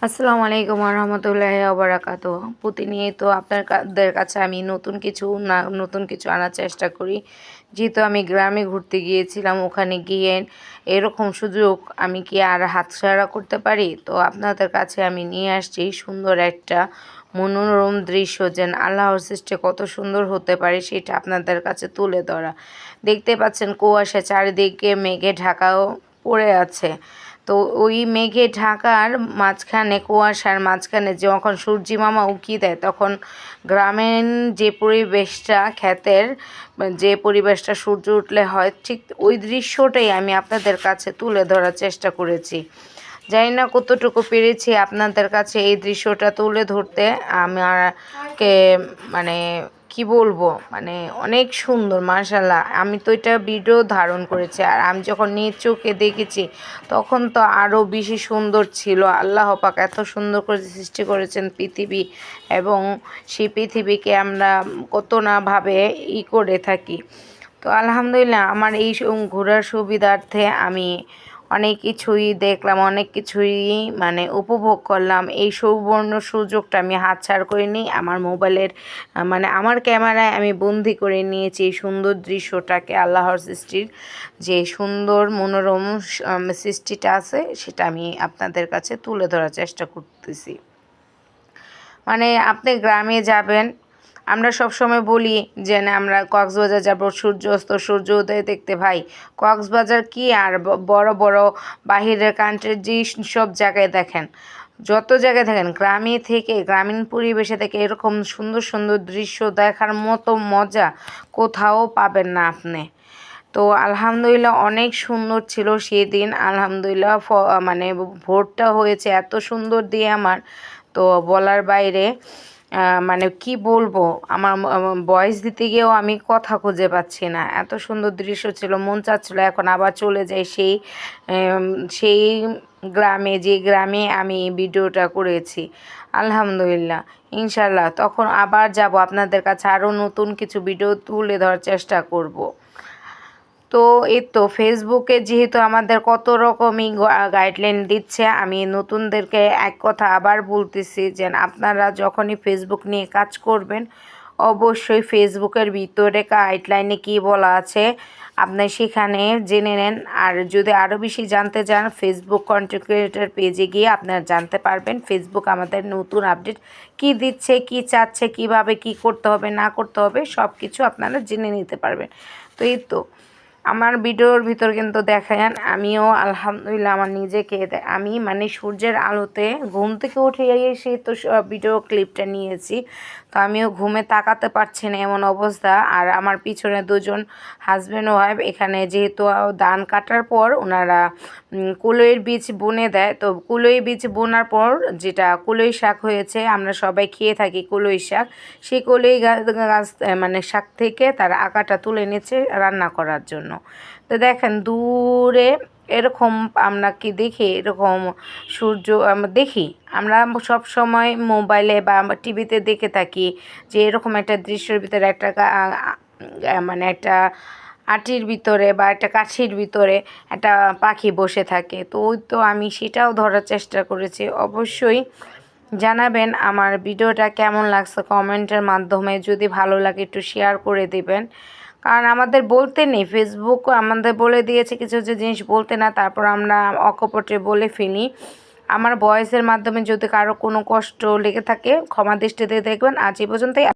আসসালামু আলাইকুম রহমতুল্লাহি ওবারাকাতুহ। প্রতিনিয়ত আপনাদের কাছে আমি নতুন কিছু আনার চেষ্টা করি। যেহেতু আমি গ্রামে ঘুরতে গিয়েছিলাম, ওখানে গিয়ে এরকম সুযোগ আমি কি আর হাতছাড়া করতে পারি? তো আপনাদের কাছে আমি নিয়ে আসছি সুন্দর একটা মনোরম দৃশ্য, যেন আল্লাহর সৃষ্টি কত সুন্দর হতে পারে সেটা আপনাদের কাছে তুলে ধরা। দেখতে পাচ্ছেন কুয়াশা, চারিদিকে মেঘে ঢাকাও পড়ে আছে। তো ওই মেঘে ঢাকার মাঝখানে, কুয়াশার মাঝখানে যখন সূর্যি মামা উঁকি দেয়, তখন গ্রামীণ যে পরিবেশটা, ক্ষেতের যে পরিবেশটা সূর্য উঠলে হয়, ঠিক ওই দৃশ্যটাই আমি আপনাদের কাছে তুলে ধরার চেষ্টা করেছি। জানি না কতটুকু পেরেছি আপনাদের কাছে এই দৃশ্যটা তুলে ধরতে। আমাকে মানে কি বলবো, অনেক সুন্দর মাশাআল্লাহ। আমি তো এটা ভিডিও ধারণ করেছি, আর আমি যখন নিজ চোখে দেখেছি তখন তো আরও বেশি সুন্দর ছিল। আল্লাহ পাক এত সুন্দর করে সৃষ্টি করেছেন পৃথিবী, এবং সেই পৃথিবীকে আমরা কত না ভাবে করে থাকি। তো আলহামদুলিল্লাহ, আমার এই ঘোরার সুবিধার্থে আমি অনেক কিছুই দেখলাম, অনেক কিছুই উপভোগ করলাম। এই সুবর্ণ সুযোগটা আমি হাতছাড় করিনি। আমার মোবাইলের আমার ক্যামেরায় আমি বন্দি করে নিয়েছি এই সুন্দর দৃশ্যটাকে। আল্লাহর সৃষ্টির যে সুন্দর মনোরম সৃষ্টিটা আছে, সেটা আমি আপনাদের কাছে তুলে ধরার চেষ্টা করতেছি। আপনি গ্রামে যাবেন, আমরা সবসময় বলি যে না আমরা কক্সবাজার যাব সূর্যাস্ত সূর্যোদয় দেখতে। ভাই, কক্সবাজার কি আর বড় বড় বাহিরের কান্ট্রির যে সব জায়গায় দেখেন, যত জায়গায় দেখেন, গ্রামীণ পরিবেশে থেকে এরকম সুন্দর সুন্দর দৃশ্য দেখার মতো মজা কোথাও পাবেন না আপনি। তো আলহামদুলিল্লাহ অনেক সুন্দর ছিল সেদিন। আলহামদুলিল্লাহ ভোরটা হয়েছে এত সুন্দর দিয়ে আমার তো বলার বাইরে। কি বলবো, আমার ভয়েস দিতে গিয়েও আমি কথা খুঁজে পাচ্ছি না, এত সুন্দর দৃশ্য ছিল। মন চাচ্ছিল এখন আবার চলে যাই সেই গ্রামে, যে গ্রামে আমি ভিডিওটা করেছি। আলহামদুলিল্লাহ, ইনশাল্লাহ তখন আবার যাব, আপনাদের কাছে আরও নতুন কিছু ভিডিও তুলে ধরার চেষ্টা করব। তো এই তো ফেসবুকে যেহেতু আমাদের কত রকমই গাইডলাইন দিচ্ছে, আমি নতুনদেরকে এক কথা আবার বলতেছি যে আপনারা যখনই ফেসবুক নিয়ে কাজ করবেন, অবশ্যই ফেসবুকের ভিতরে গাইডলাইনে কী বলা আছে আপনি সেখানে জেনে নেন। আর যদি আরও বেশি জানতে চান, ফেসবুক কন্টেন্ট ক্রিয়েটর পেজে গিয়ে আপনারা জানতে পারবেন ফেসবুক আমাদের নতুন আপডেট কী দিচ্ছে, কী চাচ্ছে, কীভাবে কী করতে হবে না করতে হবে, সব কিছু আপনারা জেনে নিতে পারবেন। তো এই তো আমার ভিডিওর ভিতর কিন্তু দেখেন আমিও আলহামদুলিল্লাহ আমার নিজেকে আমি সূর্যের আলোতে ঘুম থেকে উঠে এসে তো ভিডিও ক্লিপটা নিয়েছি। তো আমিও ঘুমে তাকাতে পারছি না এমন অবস্থা। আর আমার পিছনে দুজন হাজব্যান্ড ওয়াইফ, এখানে যেহেতু ধান কাটার পর ওনারা কুলোইয়ের বীজ বুনে দেয়, তো কুলোই বীজ বোনার পর যেটা কুলোই শাক হয়েছে, আমরা সবাই খেয়ে থাকি কুলোই শাক, সেই কুলোই গাছ শাক থেকে তার আগাটা তুলে নিচ্ছে রান্না করার জন্য। তো দেখেন দূরে এরকম আমরা কি দেখি, এরকম সূর্য আমরা দেখি, আমরা সব সময় মোবাইলে বা টিভিতে দেখে থাকি যে এরকম একটা দৃশ্যের ভিতরে একটা একটা আটির ভিতরে বা একটা কাঠির ভিতরে একটা পাখি বসে থাকে। তো ওই তো আমি সেটাও ধরার চেষ্টা করেছি। অবশ্যই জানাবেন আমার ভিডিওটা কেমন লাগছে কমেন্টের মাধ্যমে। যদি ভালো লাগে একটু শেয়ার করে দিবেন, কারণ আমাদের বলতে নেই, ফেসবুক আমাদের বলে দিয়েছে কিছু যে জিনিস বলতে না, তারপর আমরা অকপটে বলে ফেলি। আমার ভয়েসের মাধ্যমে যদি কারো কোনো কষ্ট লেগে থাকে ক্ষমা দৃষ্টিতে দেখবেন। আজ এই পর্যন্তই।